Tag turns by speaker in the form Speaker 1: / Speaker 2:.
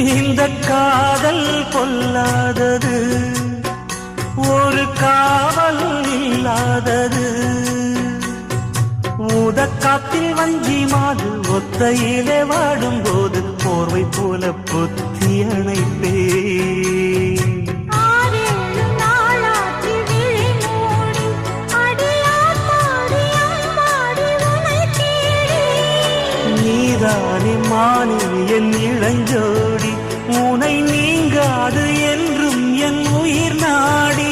Speaker 1: இந்த காதல் கொல்லாதது, ஒரு காவல் இல்லாதது. ஊதக்காத்தில் வஞ்சி மாது ஒத்தையிலே வாடும்போது போர்வை போல பொத்தி அணைப்பே. நீதானே மானே என் இளஞ்சோடி, உனை நீங்காது என்றும் என் உயிர் நாடி.